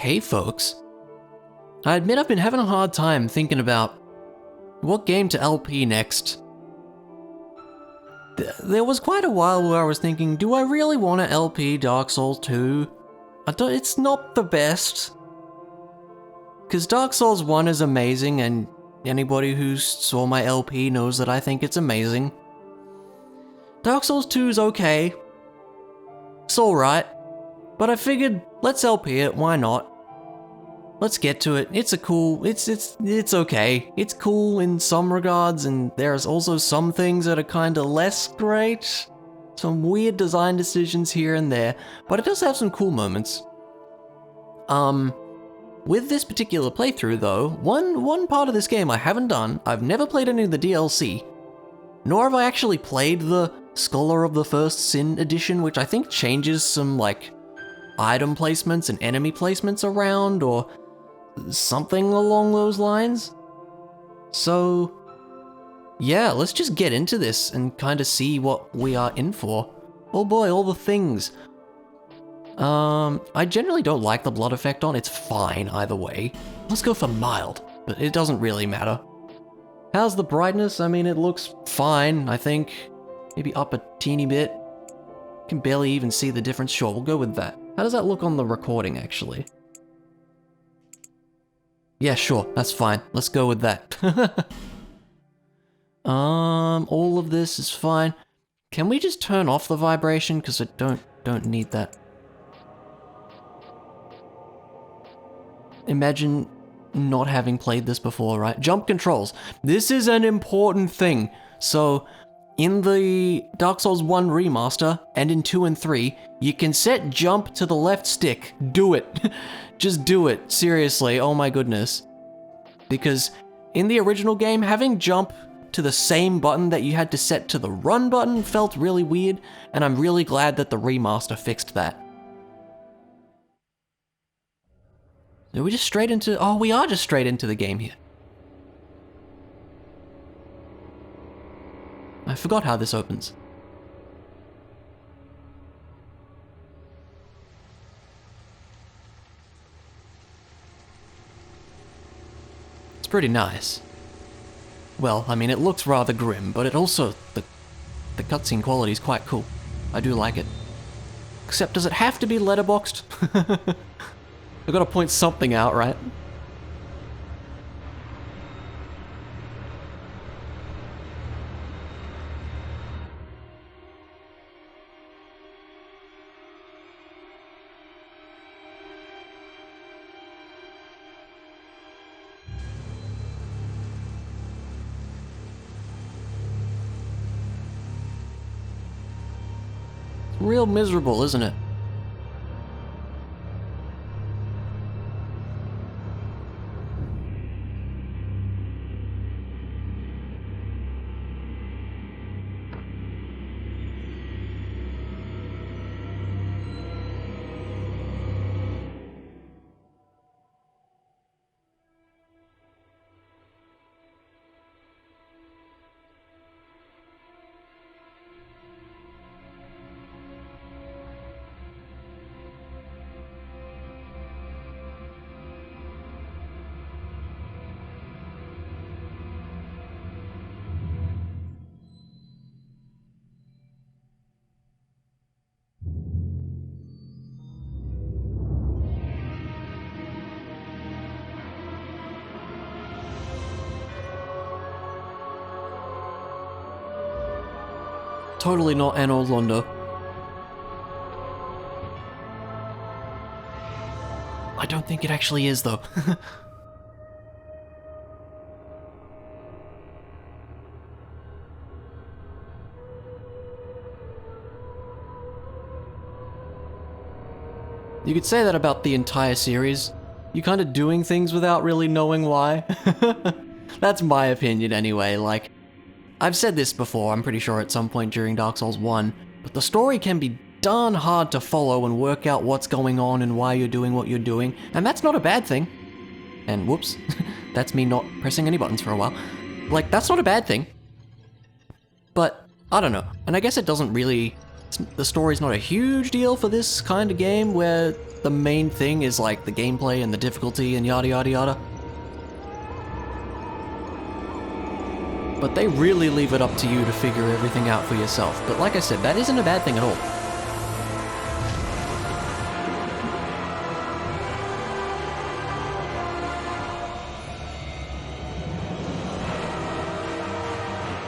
Hey folks. I admit I've been having a hard time thinking about what game to LP next. There was quite a while where I was thinking, do I really want to LP Dark Souls 2? It's not the best. Because Dark Souls 1 is amazing, and anybody who saw my LP knows that I think it's amazing. Dark Souls 2 is okay. It's alright. But I figured, let's LP it, why not? Let's get to it. It's okay. It's cool in some regards, and there's also some things that are kinda less great. Some weird design decisions here and there, but it does have some cool moments. With this particular playthrough though, one part of this game I haven't done, I've never played any of the DLC, nor have I actually played the Scholar of the First Sin edition, which I think changes some, like, item placements and enemy placements around, or something along those lines. So, yeah, let's just get into this and kind of see what we are in for. Oh boy, all the things. I generally don't like the blood effect on, it's fine either way. Let's go for mild, but it doesn't really matter. How's the brightness? I mean, it looks fine, I think. Maybe up a teeny bit. Can barely even see the difference. Sure, we'll go with that. How does that look on the recording, actually? Yeah, sure, that's fine. Let's go with that. All of this is fine. Can we just turn off the vibration? Because I don't need that. Imagine not having played this before, right? Jump controls. This is an important thing. So, in the Dark Souls 1 remaster, and in 2 and 3, you can set jump to the left stick. Do it. Just do it. Seriously, oh my goodness. Because in the original game, having jump to the same button that you had to set to the run button felt really weird, and I'm really glad that the remaster fixed that. Are we just straight into... Oh, we are just straight into the game here. I forgot how this opens. It's pretty nice. Well, I mean, it looks rather grim, but it also... The cutscene quality is quite cool. I do like it. Except, does it have to be letterboxed? I've got to point something out, right? It's real miserable, isn't it? Totally not Anor Londo. I don't think it actually is, though. You could say that about the entire series. You're kind of doing things without really knowing why. That's my opinion anyway, like... I've said this before, I'm pretty sure at some point during Dark Souls 1, but the story can be darn hard to follow and work out what's going on and why you're doing what you're doing, and that's not a bad thing. And whoops, that's me not pressing any buttons for a while. Like, that's not a bad thing. But, I don't know, and I guess it doesn't really the story's not a huge deal for this kind of game where the main thing is like the gameplay and the difficulty and yada yada yada. But they really leave it up to you to figure everything out for yourself. But like I said, that isn't a bad thing at all.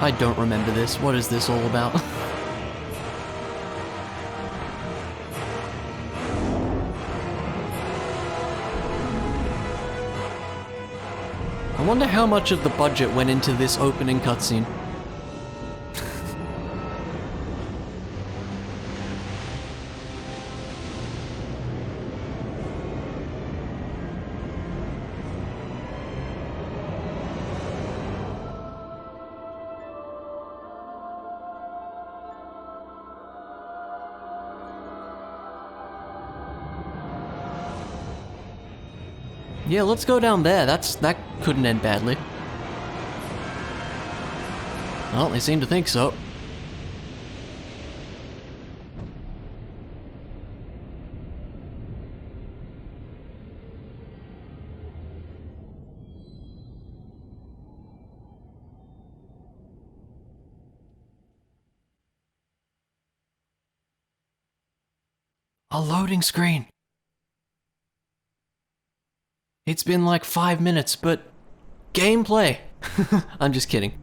I don't remember this. What is this all about? I wonder how much of the budget went into this opening cutscene. Yeah, let's go down there. That couldn't end badly. Well, they seem to think so. A loading screen. It's been like 5 minutes, but gameplay. I'm just kidding.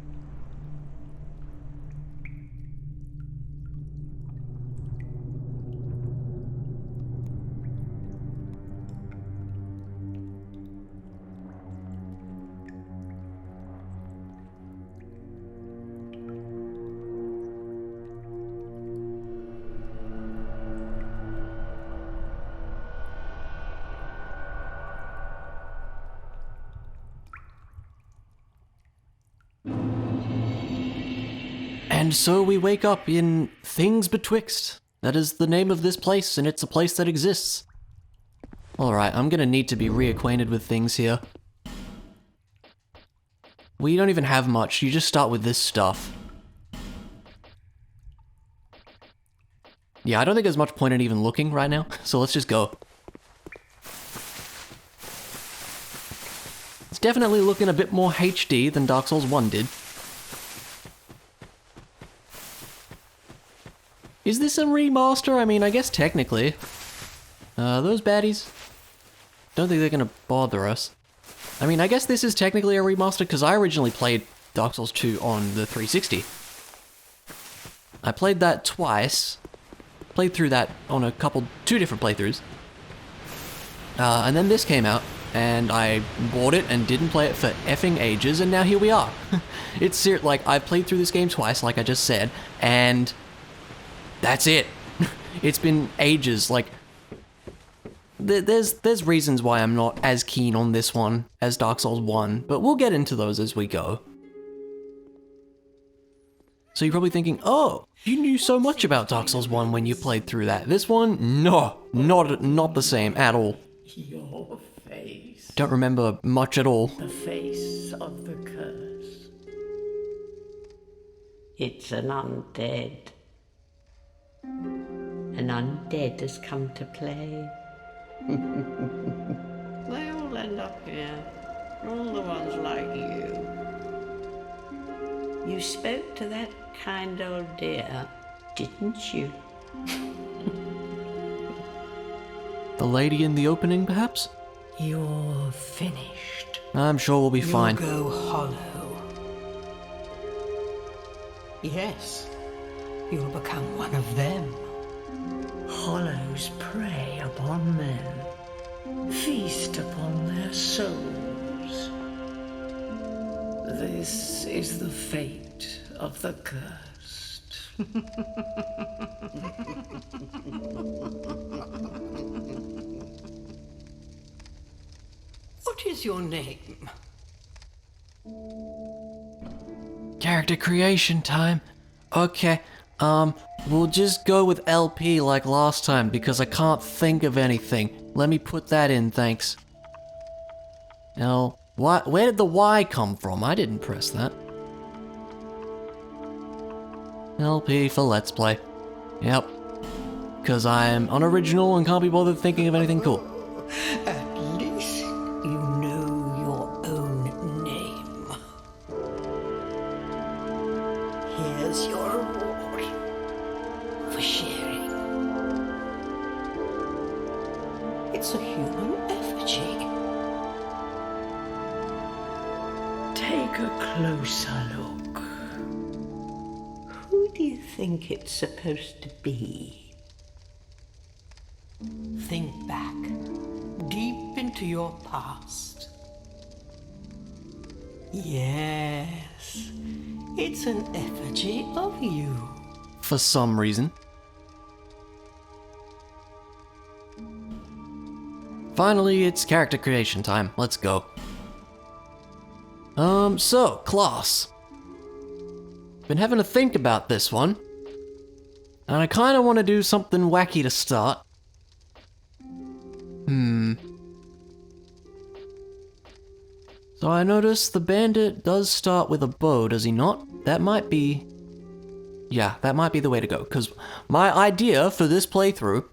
And so we wake up in Things Betwixt. That is the name of this place, and it's a place that exists. Alright, I'm gonna need to be reacquainted with things here. We don't even have much, you just start with this stuff. Yeah, I don't think there's much point in even looking right now, so let's just go. It's definitely looking a bit more HD than Dark Souls 1 did. Is this a remaster? I mean, I guess technically. Those baddies, don't think they're gonna bother us. I mean, I guess this is technically a remaster because I originally played Dark Souls 2 on the 360. I played that twice. Played through that on two different playthroughs. And then this came out, and I bought it and didn't play it for effing ages, and now here we are. It's like, I played through this game twice, like I just said, and that's it. It's been ages. Like, there's reasons why I'm not as keen on this one as Dark Souls 1, but we'll get into those as we go. So you're probably thinking, oh, you knew so much about Dark Souls 1 when you played through that. This one, no, not the same at all. Your face. Don't remember much at all. The face of the curse. It's an undead. An undead has come to play. They all end up here. All the ones like you. You spoke to that kind old dear, didn't you? The lady in the opening, perhaps? You're finished. I'm sure we'll be fine. You'll go hollow. Yes, you'll become one of them. Hollows prey upon men, feast upon their souls. This is the fate of the cursed. What is your name? Character creation time. Okay, we'll just go with LP like last time because I can't think of anything. Let me put that in, thanks. Now, where did the Y come from? I didn't press that. LP for Let's Play. Yep. Because I'm unoriginal and can't be bothered thinking of anything cool. At least you know your own name. Here's your reward for sharing. It's a human effigy. Take a closer look. Who do you think it's supposed to be? Think back, deep into your past. Yes, it's an effigy of you. For some reason. Finally, it's character creation time. Let's go. So, class. Been having to think about this one. And I kind of want to do something wacky to start. So I noticed the bandit does start with a bow, does he not? That might be... Yeah, that might be the way to go, because my idea for this playthrough,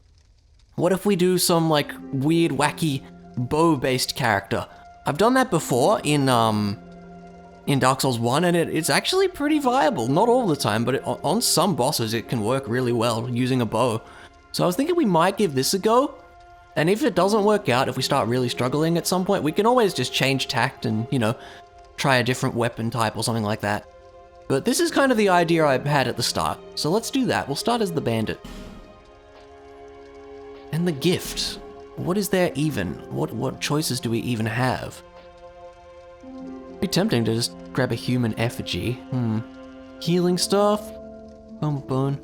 what if we do some, like, weird, wacky, bow-based character? I've done that before in Dark Souls 1, and it's actually pretty viable. Not all the time, but on some bosses it can work really well using a bow. So I was thinking we might give this a go. And if it doesn't work out, if we start really struggling at some point, we can always just change tact and, you know, try a different weapon type or something like that. But this is kind of the idea I had at the start, so let's do that. We'll start as the bandit. And the gift. What is there even? What choices do we even have? It'd be tempting to just grab a human effigy. Healing stuff. Bone.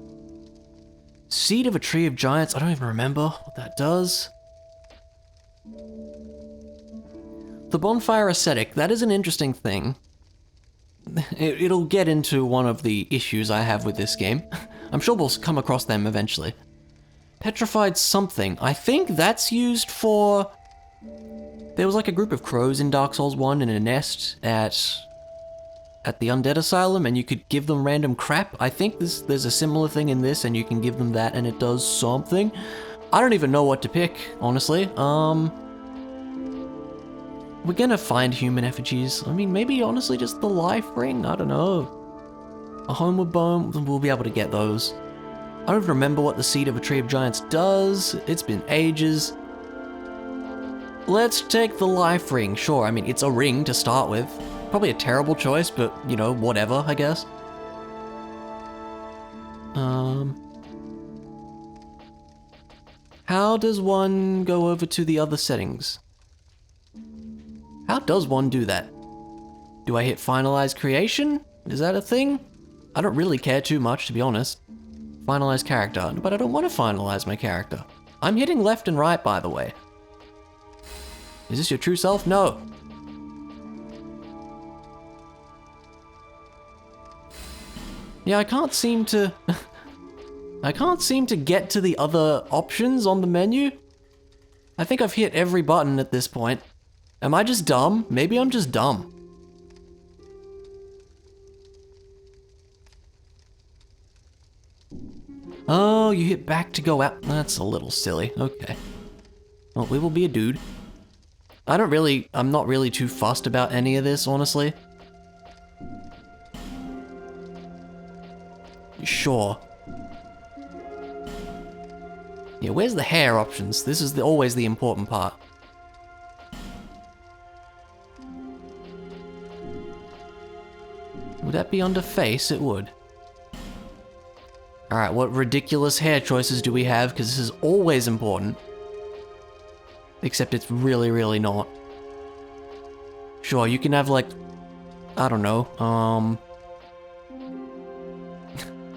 Seed of a tree of giants. I don't even remember what that does. The bonfire ascetic. That is an interesting thing. It'll get into one of the issues I have with this game. I'm sure we'll come across them eventually. Petrified something. I think that's used for... There was like a group of crows in Dark Souls 1 in a nest at the Undead Asylum, and you could give them random crap. I think there's a similar thing in this, and you can give them that, and it does something. I don't even know what to pick, honestly. We're gonna find human effigies. I mean, maybe honestly just the life ring? I don't know. A homeward bone? We'll be able to get those. I don't even remember what the seed of a tree of giants does. It's been ages. Let's take the life ring. Sure, I mean, it's a ring to start with. Probably a terrible choice, but, you know, whatever, I guess. How does one go over to the other settings? How does one do that? Do I hit finalize creation? Is that a thing? I don't really care too much, to be honest. Finalize character, but I don't want to finalize my character. I'm hitting left and right, by the way. Is this your true self? No. Yeah, I can't seem to... I can't seem to get to the other options on the menu. I think I've hit every button at this point. Am I just dumb? Maybe I'm just dumb. Oh, you hit back to go out. That's a little silly. Okay. Well, we will be a dude. I'm not really too fussed about any of this, honestly. Sure. Yeah, where's the hair options? This is always the important part. Would that be under face? It would. Alright, what ridiculous hair choices do we have? Because this is always important. Except it's really, really not. Sure, you can have like... I don't know,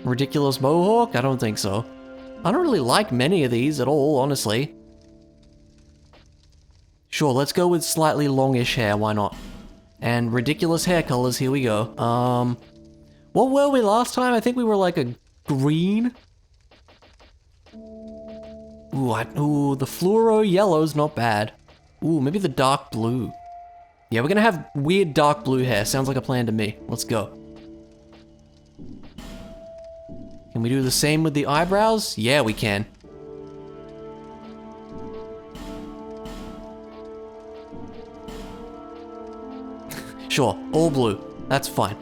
ridiculous mohawk? I don't think so. I don't really like many of these at all, honestly. Sure, let's go with slightly longish hair, why not? And ridiculous hair colors, here we go. What were we last time? I think we were like a green? Ooh, the fluoro yellow's not bad. Ooh, maybe the dark blue. Yeah, we're gonna have weird dark blue hair. Sounds like a plan to me. Let's go. Can we do the same with the eyebrows? Yeah, we can. Sure, all blue. That's fine.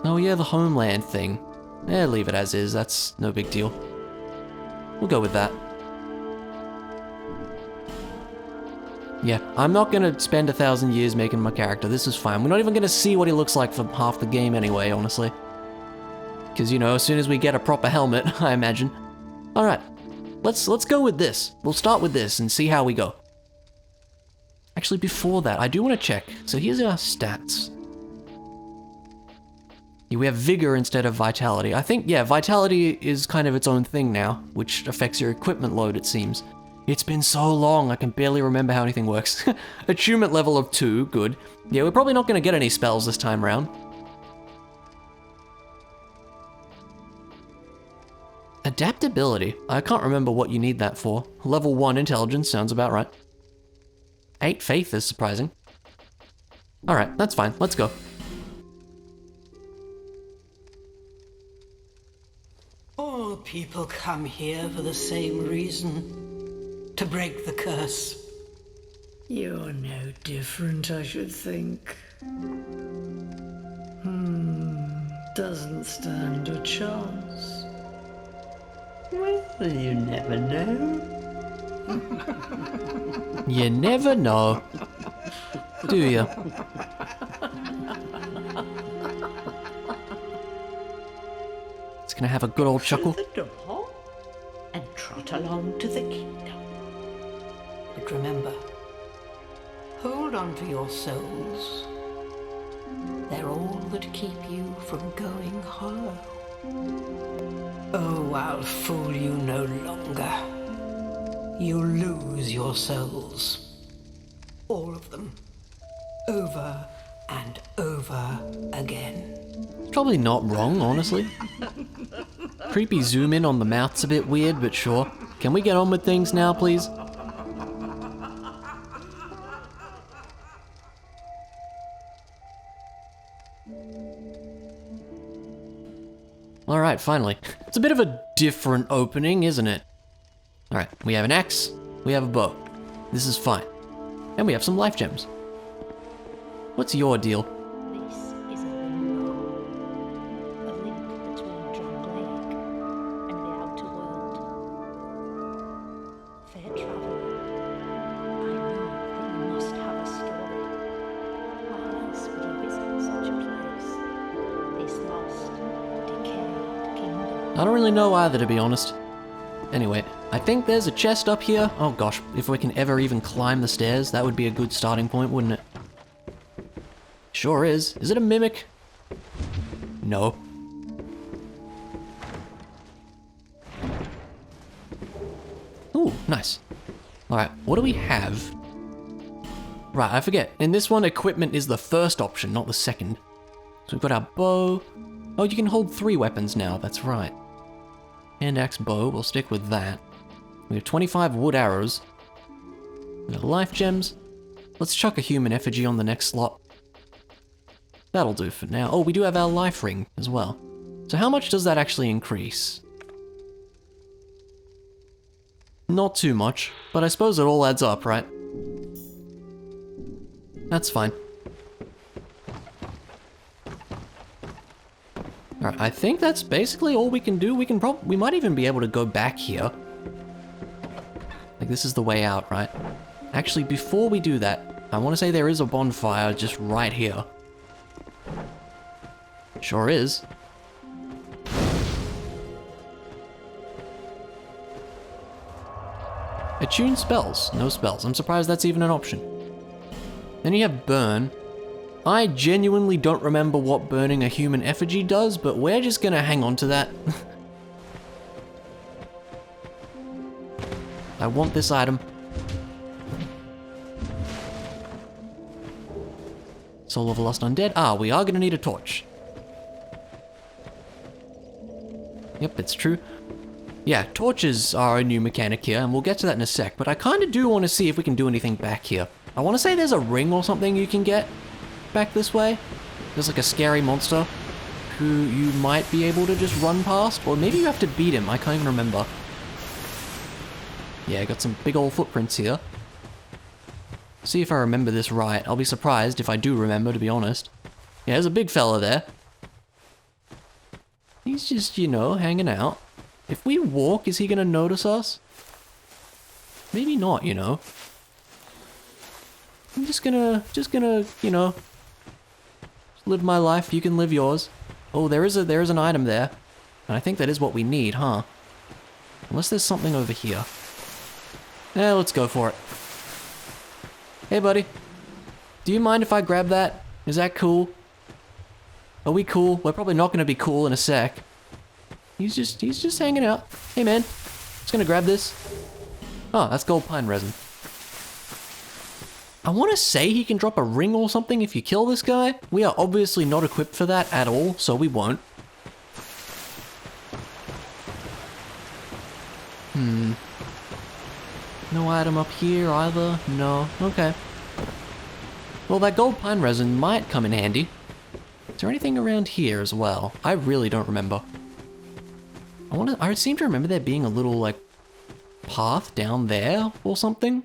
Oh yeah, the homeland thing. Eh, leave it as is. That's no big deal. We'll go with that. Yeah, I'm not gonna spend 1,000 years making my character. This is fine. We're not even gonna see what he looks like for half the game anyway, honestly. Because, you know, as soon as we get a proper helmet, I imagine. Alright, let's go with this. We'll start with this and see how we go. Actually, before that, I do want to check. So here's our stats. Yeah, we have vigor instead of vitality. I think, yeah, vitality is kind of its own thing now, which affects your equipment load, it seems. It's been so long, I can barely remember how anything works. Attunement level of 2, good. Yeah, we're probably not going to get any spells this time around. Adaptability. I can't remember what you need that for. Level 1 intelligence sounds about right. 8 faith is surprising. Alright, that's fine. Let's go. All people come here for the same reason. To break the curse. You're no different, I should think. Doesn't stand a chance. Well, you never know. You never know. Do you? It's gonna have a good old chuckle. Through the door and trot along to the kingdom. But remember, hold on to your souls. They're all that keep you from going hollow. Oh, I'll fool you no longer. You'll lose your souls. All of them. Over and over again. Probably not wrong, honestly. Creepy zoom in on the mouth's a bit weird, but sure. Can we get on with things now, please? Alright, finally. It's a bit of a different opening, isn't it? Alright, we have an axe, we have a bow. This is fine. And we have some life gems. What's your deal? This is a limbo. A link between Drunk Lake and the outer world. Fair traveler, I know that you must have a story. Why else would you visit such a place? This lost, decayed kingdom. I don't really know either, to be honest. Anyway, I think there's a chest up here. Oh gosh, if we can ever even climb the stairs, that would be a good starting point, wouldn't it? Sure is. Is it a mimic? No. Ooh, nice. Alright, what do we have? Right, I forget. In this one, equipment is the first option, not the second. So we've got our bow. Oh, you can hold 3 weapons now, that's right. Hand axe bow, we'll stick with that. We have 25 wood arrows. We have life gems. Let's chuck a human effigy on the next slot. That'll do for now. Oh, we do have our life ring as well. So how much does that actually increase? Not too much, but I suppose it all adds up, right? That's fine. Alright, I think that's basically all we can do. We might even be able to go back here. Like, this is the way out, right? Actually, before we do that, I want to say there is a bonfire just right here. Sure is. Attune spells. No spells. I'm surprised that's even an option. Then you have burn. I genuinely don't remember what burning a human effigy does, but we're just gonna hang on to that. I want this item. Soul of a Lost Undead. Ah, we are gonna need a torch. Yep, it's true. Yeah, torches are a new mechanic here, and we'll get to that in a sec, but I kinda do want to see if we can do anything back here. I want to say there's a ring or something you can get back this way. There's like a scary monster. who you might be able to just run past, or maybe you have to beat him. I can't even remember. Yeah, got some big old footprints here. See if I remember this right. I'll be surprised if I do remember, to be honest. Yeah, there's a big fella there. He's just, you know, hanging out. If we walk, is he gonna notice us? Maybe not, you know. I'm just gonna, you know, live my life. You can live yours. Oh, there is an item there. And I think that is what we need, huh? Unless there's something over here. Yeah, let's go for it. Hey, buddy. Do you mind if I grab that? Is that cool? Are we cool? We're probably not gonna be cool in a sec. He's just hanging out. Hey, man. Just gonna grab this. Oh, that's gold pine resin. I want to say he can drop a ring or something if you kill this guy. We are obviously not equipped for that at all, so we won't. No item up here either? No. Okay. Well, that gold pine resin might come in handy. Is there anything around here as well? I really don't remember. I seem to remember there being a little, like, path down there or something.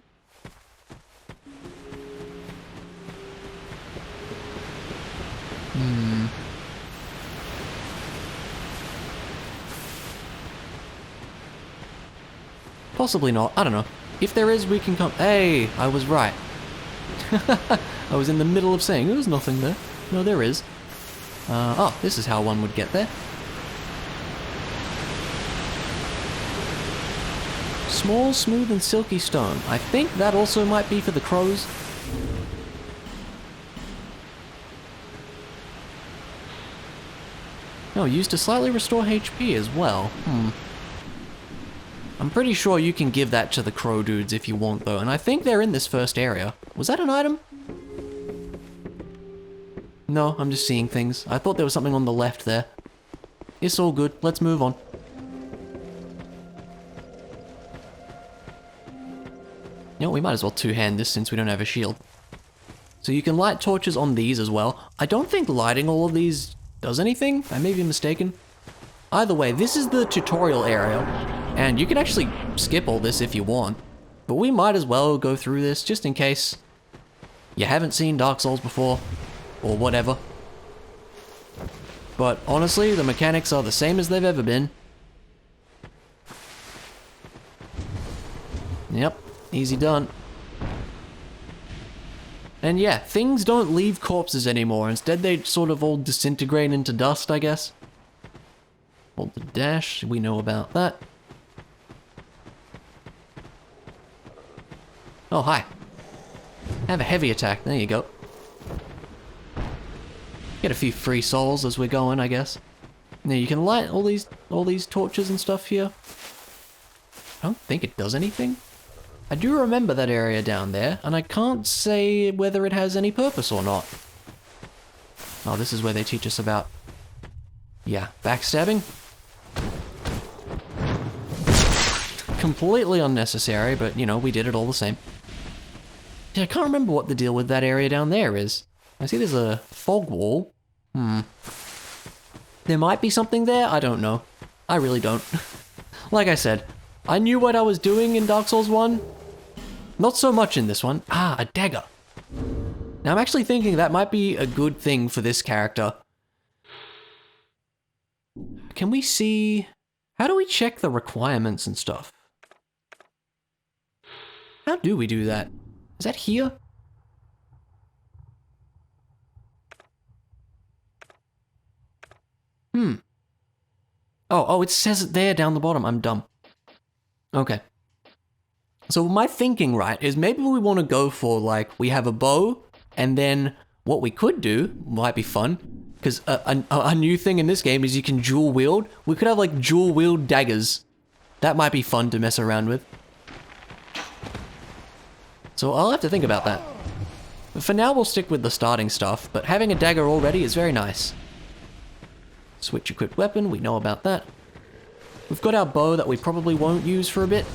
Possibly not. I don't know. If there is, we can come... Hey, I was right. I was in the middle of saying there was nothing there. No, there is. Oh, this is how one would get there. Small, smooth, and silky stone. I think that also might be for the crows. No, used to slightly restore HP as well. I'm pretty sure you can give that to the crow dudes if you want, though, and I think they're in this first area. Was that an item? No, I'm just seeing things. I thought there was something on the left there. It's all good. Let's move on. You know, we might as well two-hand this since we don't have a shield. So you can light torches on these as well. I don't think lighting all of these does anything. I may be mistaken. Either way, this is the tutorial area, and you can actually skip all this if you want. But we might as well go through this just in case you haven't seen Dark Souls before, or whatever. But honestly, the mechanics are the same as they've ever been. Yep, easy done. And yeah, things don't leave corpses anymore. Instead, they sort of all disintegrate into dust, I guess. Hold the dash, we know about that. Oh, hi. Have a heavy attack, there you go. Get a few free souls as we're going, I guess. Now you can light all these torches and stuff here. I don't think it does anything. I do remember that area down there, and I can't say whether it has any purpose or not. Oh, this is where they teach us about, yeah, backstabbing. Completely unnecessary, but, you know, we did it all the same. Yeah, I can't remember what the deal with that area down there is. I see there's a fog wall. There might be something there, I don't know. I really don't. Like I said, I knew what I was doing in Dark Souls 1. Not so much in this one. Ah, a dagger. Now I'm actually thinking that might be a good thing for this character. Can we see... How do we check the requirements and stuff? How do we do that? Is that here? Oh, it says it there down the bottom. I'm dumb. Okay. So my thinking, right, is maybe we want to go for, like, we have a bow, and then what we could do, might be fun, because a new thing in this game is you can dual wield. We could have, like, dual wield daggers. That might be fun to mess around with. So I'll have to think about that. But for now, we'll stick with the starting stuff, but having a dagger already is very nice. Switch equipped weapon, we know about that. We've got our bow that we probably won't use for a bit.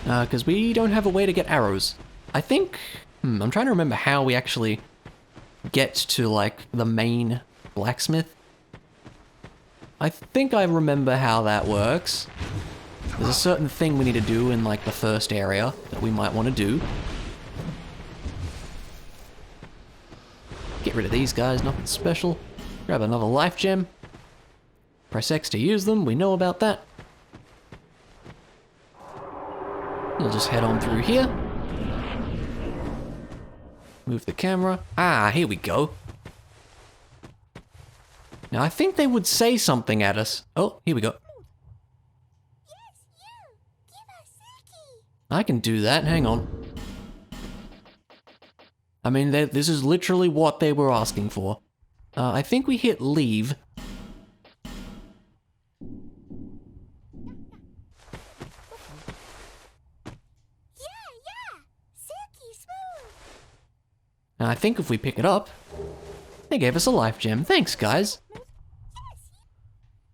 Because we don't have a way to get arrows. I think... I'm trying to remember how we actually get to, like, the main blacksmith. I think I remember how that works. There's a certain thing we need to do in, like, the first area that we might want to do. Get rid of these guys, nothing special. Grab another life gem. Press X to use them, we know about that. We'll just head on through here. Move the camera. Ah, here we go. Now, I think they would say something at us. Oh, here we go. Yes, you! Give us Silky! I can do that, hang on. I mean, this is literally what they were asking for. I think we hit leave. Yeah! Silky smooth! Now, I think if we pick it up, they gave us a life gem. Thanks, guys.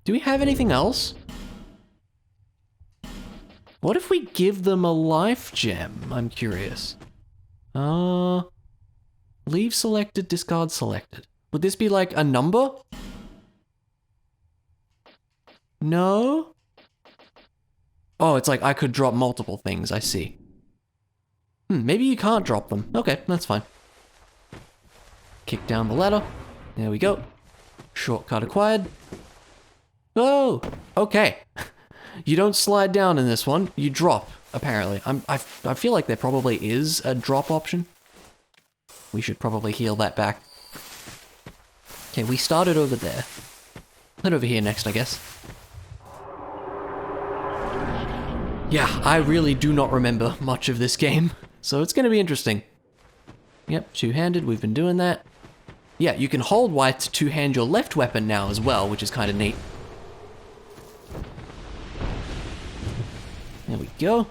Do we have anything else? What if we give them a life gem? I'm curious. Leave selected, discard selected. Would this be like a number? No? Oh, it's like I could drop multiple things, I see. Maybe you can't drop them. Okay, that's fine. Kick down the ladder. There we go. Shortcut acquired. Oh, okay. You don't slide down in this one, you drop, apparently. I feel like there probably is a drop option. We should probably heal that back. Okay, we started over there. Head over here next, I guess. Yeah, I really do not remember much of this game, so it's gonna be interesting. Yep, two-handed, we've been doing that. Yeah, you can hold Y to two-hand your left weapon now as well, which is kind of neat. There we go.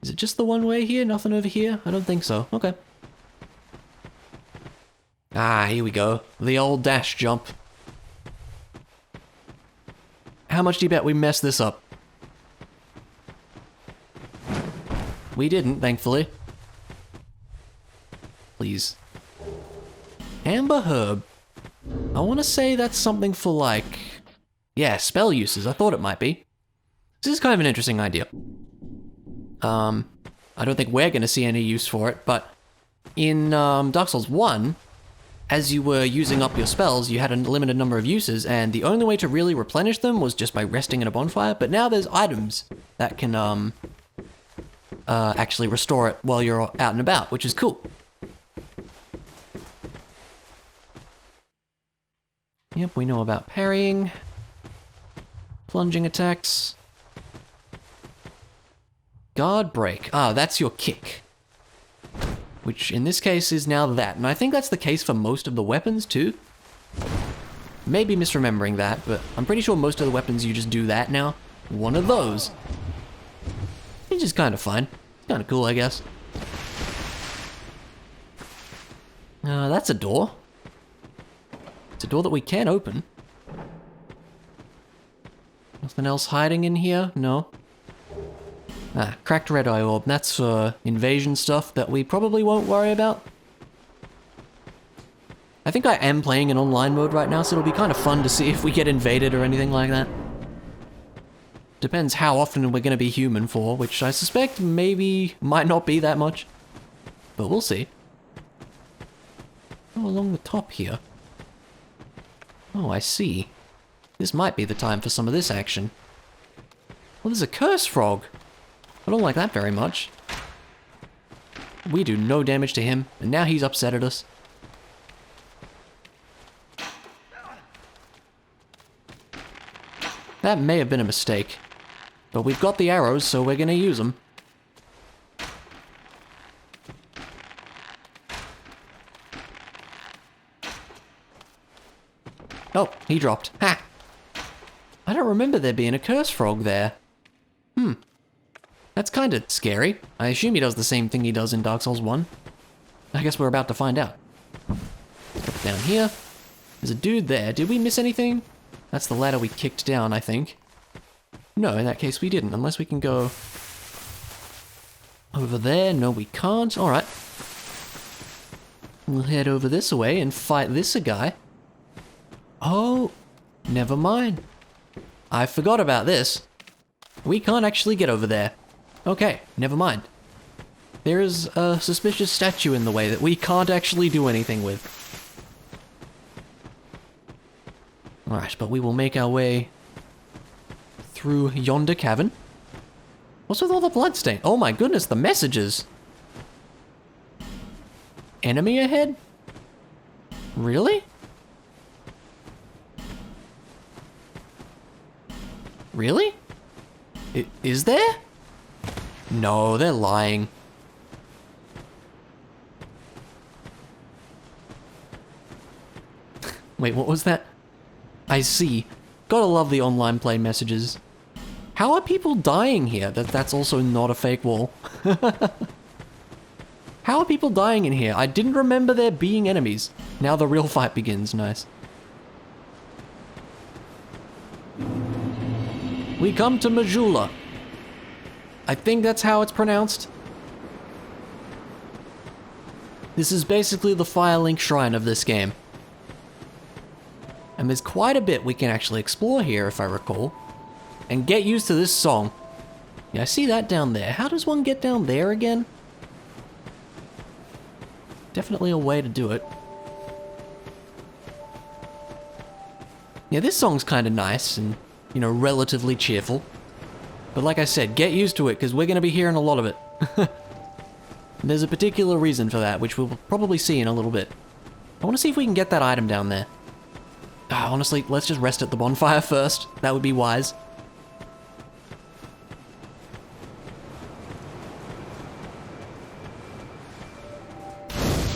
Is it just the one way here? Nothing over here? I don't think so. Okay. Ah, here we go. The old dash jump. How much do you bet we messed this up? We didn't, thankfully. Please. Amber Herb. I want to say that's something for, like... Yeah, spell uses. I thought it might be. This is kind of an interesting idea. I don't think we're going to see any use for it, but in Dark Souls 1, as you were using up your spells, you had a limited number of uses, and the only way to really replenish them was just by resting in a bonfire, but now there's items that can actually restore it while you're out and about, which is cool. Yep, we know about parrying, plunging attacks. Guard break. Ah, that's your kick. Which in this case is now that. And I think that's the case for most of the weapons too. Maybe misremembering that, but I'm pretty sure most of the weapons you just do that now. One of those. Which is kind of fun. Kind of cool, I guess. That's a door. It's a door that we can open. Nothing else hiding in here? No. Ah, cracked red eye orb. That's for invasion stuff that we probably won't worry about. I think I am playing in online mode right now, so it'll be kind of fun to see if we get invaded or anything like that. Depends how often we're going to be human for, which I suspect maybe might not be that much. But we'll see. Oh, along the top here. Oh, I see. This might be the time for some of this action. Well, there's a curse frog. I don't like that very much. We do no damage to him, and now he's upset at us. That may have been a mistake. But we've got the arrows, so we're gonna use them. Oh, he dropped. Ha! I don't remember there being a curse frog there. That's kind of scary. I assume he does the same thing he does in Dark Souls 1. I guess we're about to find out. Down here. There's a dude there. Did we miss anything? That's the ladder we kicked down, I think. No, in that case we didn't, unless we can go... Over there? No, we can't. Alright. We'll head over this way and fight this guy. Oh, never mind. I forgot about this. We can't actually get over there. Okay, never mind. There is a suspicious statue in the way that we can't actually do anything with. Alright, but we will make our way through yonder cavern. What's with all the bloodstain? Oh my goodness, the messages! Enemy ahead? Really? Really? Is there? No, they're lying. Wait, what was that? I see. Gotta love the online play messages. How are people dying here? That's also not a fake wall. How are people dying in here? I didn't remember there being enemies. Now the real fight begins. Nice. We come to Majula. I think that's how it's pronounced. This is basically the Firelink Shrine of this game. And there's quite a bit we can actually explore here, if I recall. And get used to this song. Yeah, I see that down there. How does one get down there again? Definitely a way to do it. Yeah, this song's kind of nice and, you know, relatively cheerful. But like I said, get used to it, because we're going to be hearing a lot of it. There's a particular reason for that, which we'll probably see in a little bit. I want to see if we can get that item down there. Honestly, let's just rest at the bonfire first. That would be wise.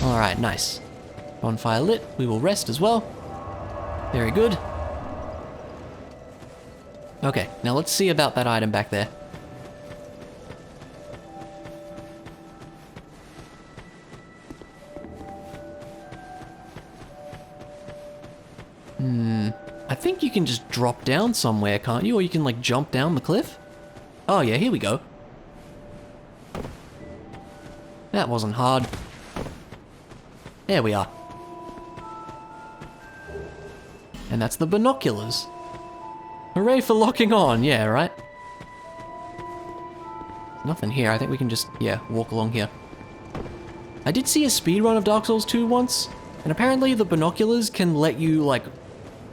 Alright, nice. Bonfire lit. We will rest as well. Very good. Okay, now let's see about that item back there. I think you can just drop down somewhere, can't you? Or you can, like, jump down the cliff? Oh yeah, here we go. That wasn't hard. There we are. And that's the binoculars. Hooray for locking on, yeah, right? Nothing here, I think we can just, yeah, walk along here. I did see a speedrun of Dark Souls 2 once, and apparently the binoculars can let you, like,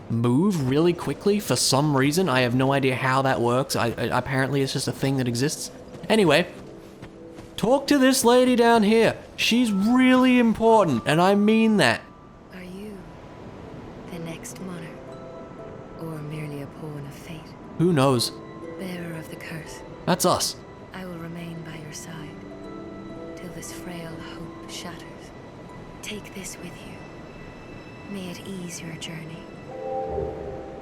move really quickly for some reason. I have no idea how that works. Apparently it's just a thing that exists. Anyway, talk to this lady down here. She's really important, and I mean that. Are you the next monarch, or merely a pawn of fate? Who knows? Bearer of the curse. That's us. I will remain by your side till this frail hope shatters. Take this with you. May it ease your journey.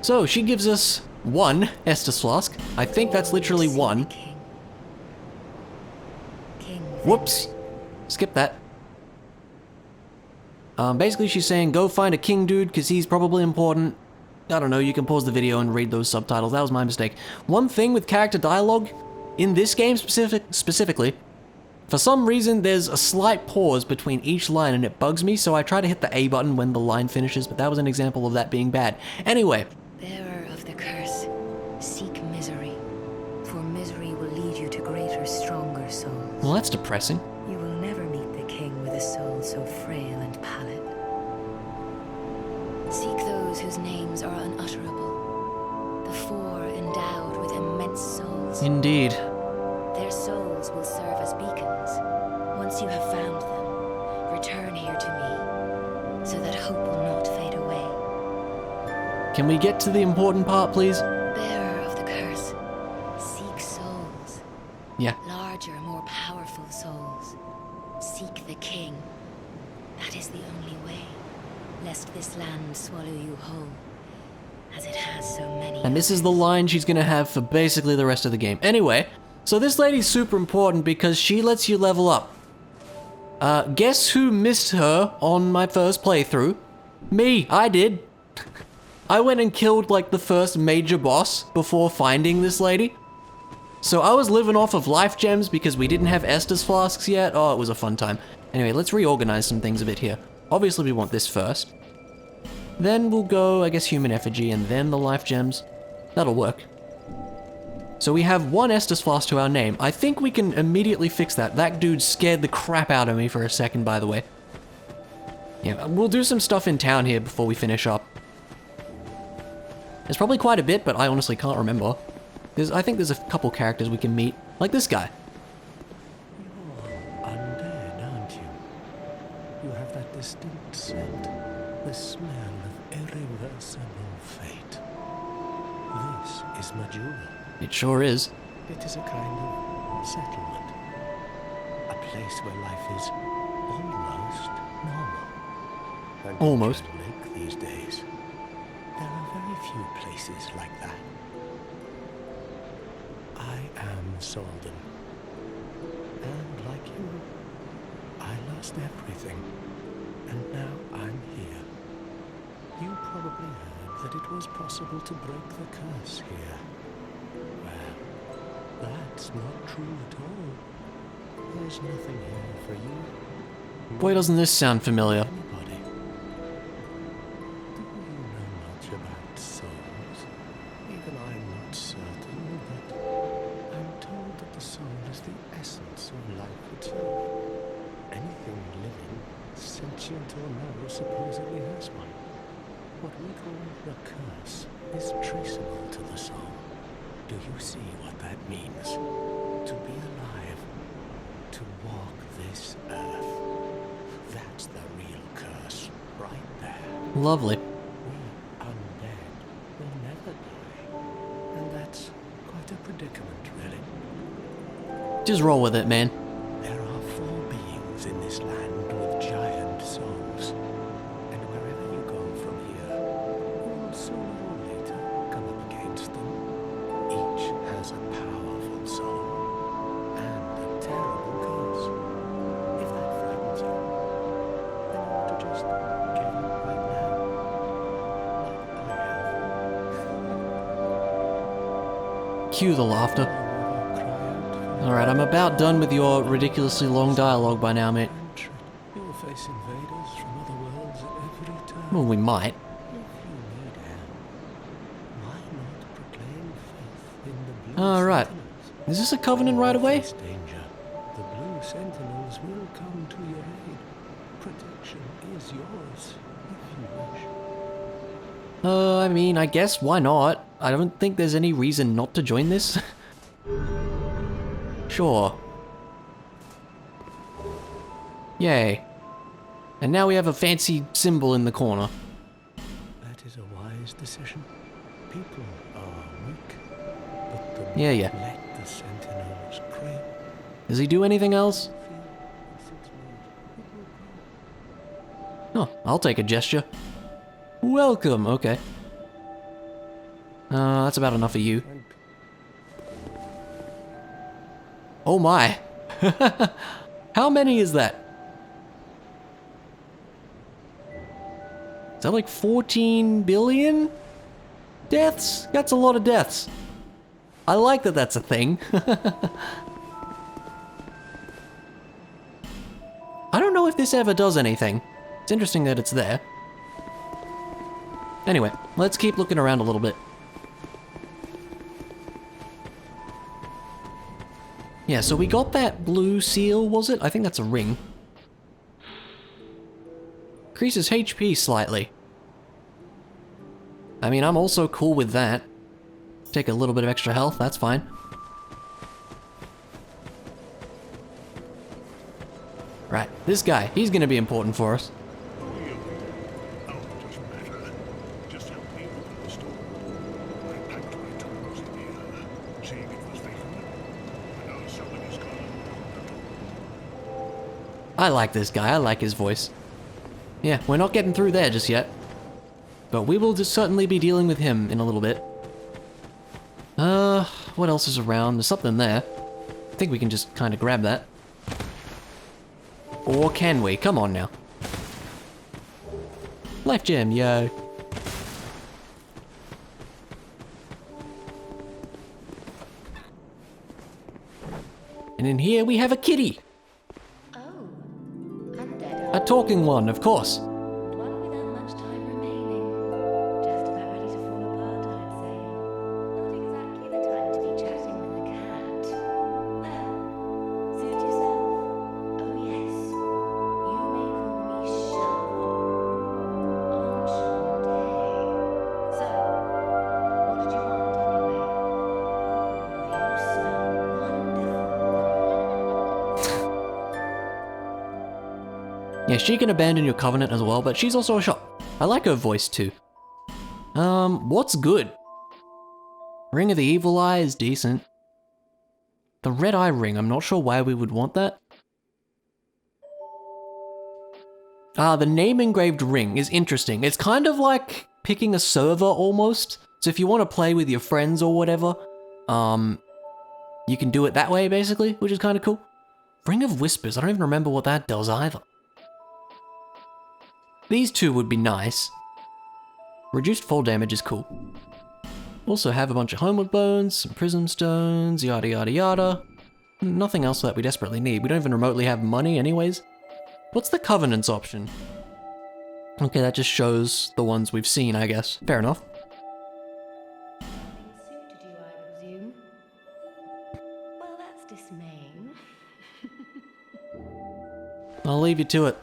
So she gives us one Estus flask. I think that's literally See the one. King. King Whoops. Skip that. Basically she's saying go find a king dude because he's probably important. I don't know, you can pause the video and read those subtitles. That was my mistake. One thing with character dialogue, in this game specifically, for some reason there's a slight pause between each line and it bugs me, so I try to hit the A button when the line finishes, but that was an example of that being bad. Anyway. Bearer of the curse, seek misery, for misery will lead you to greater, stronger souls. Well, that's depressing. You will never meet the king with a soul so frail and pallid. Seek those whose names are unutterable, the four endowed with immense souls. Indeed. Their souls will serve as beacons. Once you have found them, return here to me, so that hope will not fade away. Can we get to the important part, please? Bearer of the curse, seek souls. Yeah. Larger, more powerful souls. Seek the king. That is the only way, lest this land swallow you whole, as it has so many. And this is the line she's gonna have for basically the rest of the game. Anyway, so this lady's super important because she lets you level up. Guess who missed her on my first playthrough? Me, I did. I went and killed like the first major boss before finding this lady. So I was living off of life gems because we didn't have Estus flasks yet. Oh, it was a fun time. Anyway, let's reorganize some things a bit here. Obviously we want this first. Then we'll go, I guess, human effigy and then the life gems. That'll work. So we have 1 Estus flask to our name. I think we can immediately fix that. That dude scared the crap out of me for a second, by the way. Yeah, we'll do some stuff in town here before we finish up. There's probably quite a bit, but I honestly can't remember. I think there's a couple characters we can meet, like this guy. You're undead, aren't you? You have that distinct scent, the smell of irreversible fate. This is Majula. It sure is. It is a kind of settlement. A place where life is almost normal. And Almost. in Lake these days, there are very few places like that. I am Solden. And like you, I lost everything. And now I'm here. You probably heard that it was possible to break the curse here. Well, that's not true at all. There's nothing here for you. Boy, doesn't this sound familiar. Anybody. Do you know much about souls? Even I'm not certain, but I'm told that the soul is the essence of life itself. Anything living, sentient or no, supposedly has one. What we call the curse is traceable to the soul. Do you see what that means? To be alive, to walk this earth. That's the real curse, right there. Lovely. We undead will never die. And that's quite a predicament, really. Just roll with it, man. There are 4 beings in this land with giant souls. And wherever you go from here, you'll sooner or later come up against them. Each has a powerful soul and a terrible curse. If that frightens you, then you ought to just give up right now. Like I have. Cue the laughter. You ever cry out for Alright, I'm about done with your ridiculously long dialogue by now, mate. hatred? You'll face invaders from other worlds at every turn. Well, we might. If you need help, why not proclaim faith in the Blue Alright. Sentinels? Is this a covenant right away? Face danger. The Blue Sentinels will come to your aid. Protection is yours, if you wish. I mean, I guess, why not? I don't think there's any reason not to join this. Sure. Yay. And now we have a fancy symbol in the corner. That is a wise decision. People are weak, but the Yeah, yeah. let the Sentinels creep. Does he do anything else? Feel in 6 months, it will grow. Oh, I'll take a gesture. Welcome, okay. That's about enough of you. And Oh my. How many is that? Is that like 14 billion deaths? That's a lot of deaths. I like that that's a thing. I don't know if this ever does anything. It's interesting that it's there. Anyway, let's keep looking around a little bit. Yeah, so we got that blue seal, was it? I think that's a ring. Increases HP slightly. I mean, I'm also cool with that. Take a little bit of extra health, that's fine. Right, this guy, he's gonna be important for us. I like this guy, I like his voice. Yeah, we're not getting through there just yet. But we will just certainly be dealing with him in a little bit. What else is around? There's something there. I think we can just kind of grab that. Or can we? Come on now. Life gem, yo. And in here we have a kitty. Oh, and A talking one, of course. one without much time remaining. Just about ready to fall apart, I'd say. Not exactly the time to be chatting with a cat. Well, suit yourself. Oh yes, you may call me Sharp. Enchanté. So, what did you want anyway? You smell wonderful. Yeah, she can abandon your covenant as well, but she's also a shop. I like her voice too. What's good? Ring of the Evil Eye is decent. The Red Eye Ring, I'm not sure why we would want that. The name engraved ring is interesting. It's kind of like picking a server almost. So if you want to play with your friends or whatever, you can do it that way basically, which is kind of cool. Ring of Whispers, I don't even remember what that does either. These two would be nice. Reduced fall damage is cool. Also have a bunch of homeward bones, some prism stones, yada yada yada. Nothing else that we desperately need. We don't even remotely have money anyways. What's the Covenants option? Okay, that just shows the ones we've seen, I guess. Fair enough. Suited you, I presume. Well, that's dismaying. I'll leave you to it.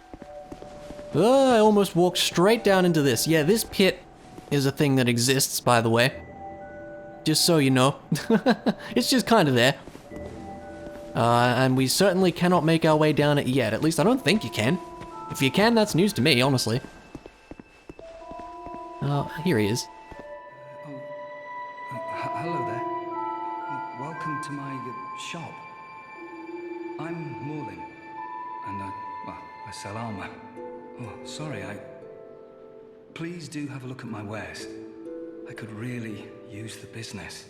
Oh, I almost walked straight down into this. Yeah, this pit is a thing that exists, by the way. Just so you know. It's just kind of there. And we certainly cannot make our way down it yet. At least I don't think you can. If you can, that's news to me, honestly. Here he is. Hello there. Welcome to my shop. I'm Morlin, and I sell armor. Oh, sorry, Please do have a look at my wares. I could really use the business.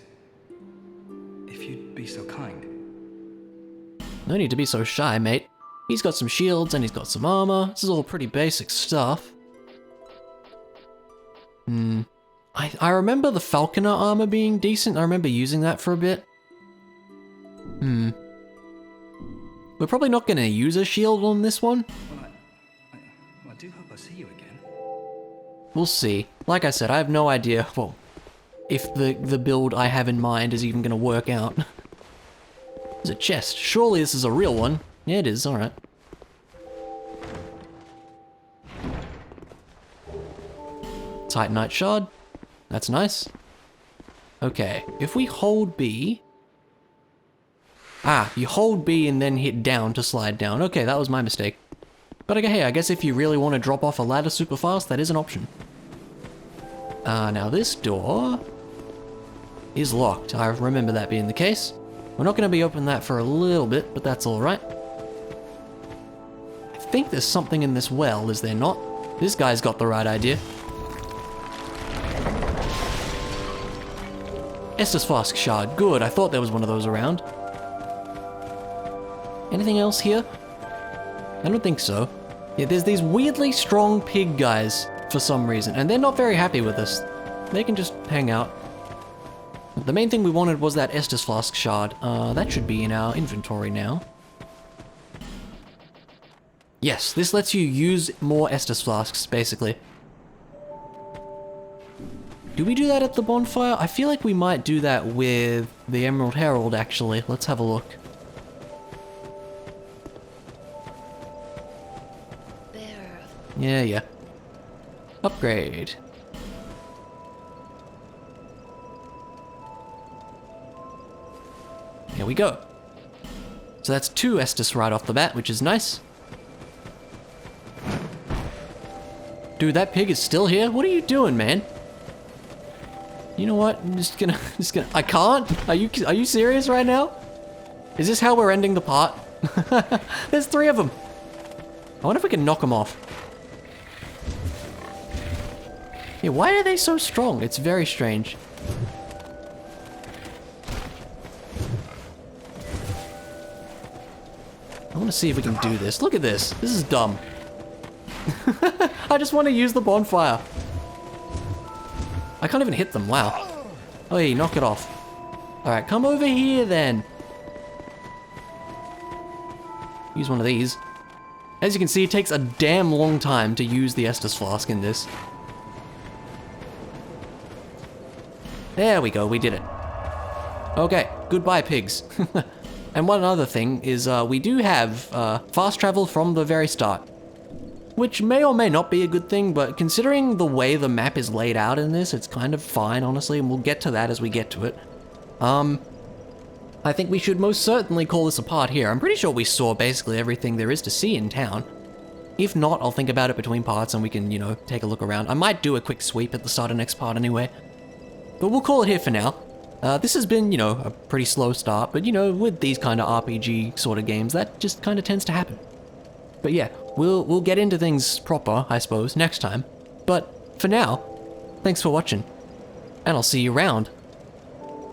If you'd be so kind. No need to be so shy, mate. He's got some shields and he's got some armor. This is all pretty basic stuff. I remember the Falconer armor being decent. I remember using that for a bit. We're probably not going to use a shield on this one. Well, I do hope I see you again. We'll see. Like I said, I have no idea, well, if the build I have in mind is even going to work out. There's a chest. Surely this is a real one. Yeah, it is. Alright. Titanite shard. That's nice. Okay, if we hold B... you hold B and then hit down to slide down. Okay, that was my mistake. But okay, hey, I guess if you really want to drop off a ladder super fast, that is an option. Now this door is locked. I remember that being the case. We're not going to be opening that for a little bit, but that's alright. I think there's something in this well, is there not? This guy's got the right idea. Estus Flask Shard. Good, I thought there was one of those around. Anything else here? I don't think so. Yeah, there's these weirdly strong pig guys for some reason, and they're not very happy with us. They can just hang out. The main thing we wanted was that Estus Flask Shard. That should be in our inventory now. Yes, this lets you use more Estus Flasks, basically. Do we do that at the bonfire? I feel like we might do that with the Emerald Herald, actually. Let's have a look. Yeah. Upgrade. Here we go. So that's 2 Estus right off the bat, which is nice. Dude, that pig is still here? What are you doing, man? You know what? I'm just gonna, I can't? Are you serious right now? Is this how we're ending the part? There's 3 of them. I wonder if we can knock them off. Yeah, why are they so strong? It's very strange. I want to see if we can do this. Look at this. This is dumb. I just want to use the bonfire. I can't even hit them. Wow. Oh, yeah, knock it off. Alright, come over here then. use one of these. As you can see, it takes a damn long time to use the Estus flask in this. There we go, we did it. Okay, goodbye pigs. And one other thing is we do have fast travel from the very start. Which may or may not be a good thing, but considering the way the map is laid out in this, it's kind of fine, honestly, and we'll get to that as we get to it. I think we should most certainly call this a part here. I'm pretty sure we saw basically everything there is to see in town. If not, I'll think about it between parts and we can, you know, take a look around. I might do a quick sweep at the start of next part anyway. But we'll call it here for now. This has been, you know, a pretty slow start, but you know, with these kind of RPG sort of games, that just kind of tends to happen. But yeah, we'll get into things proper, I suppose, next time. But for now, thanks for watching, and I'll see you around.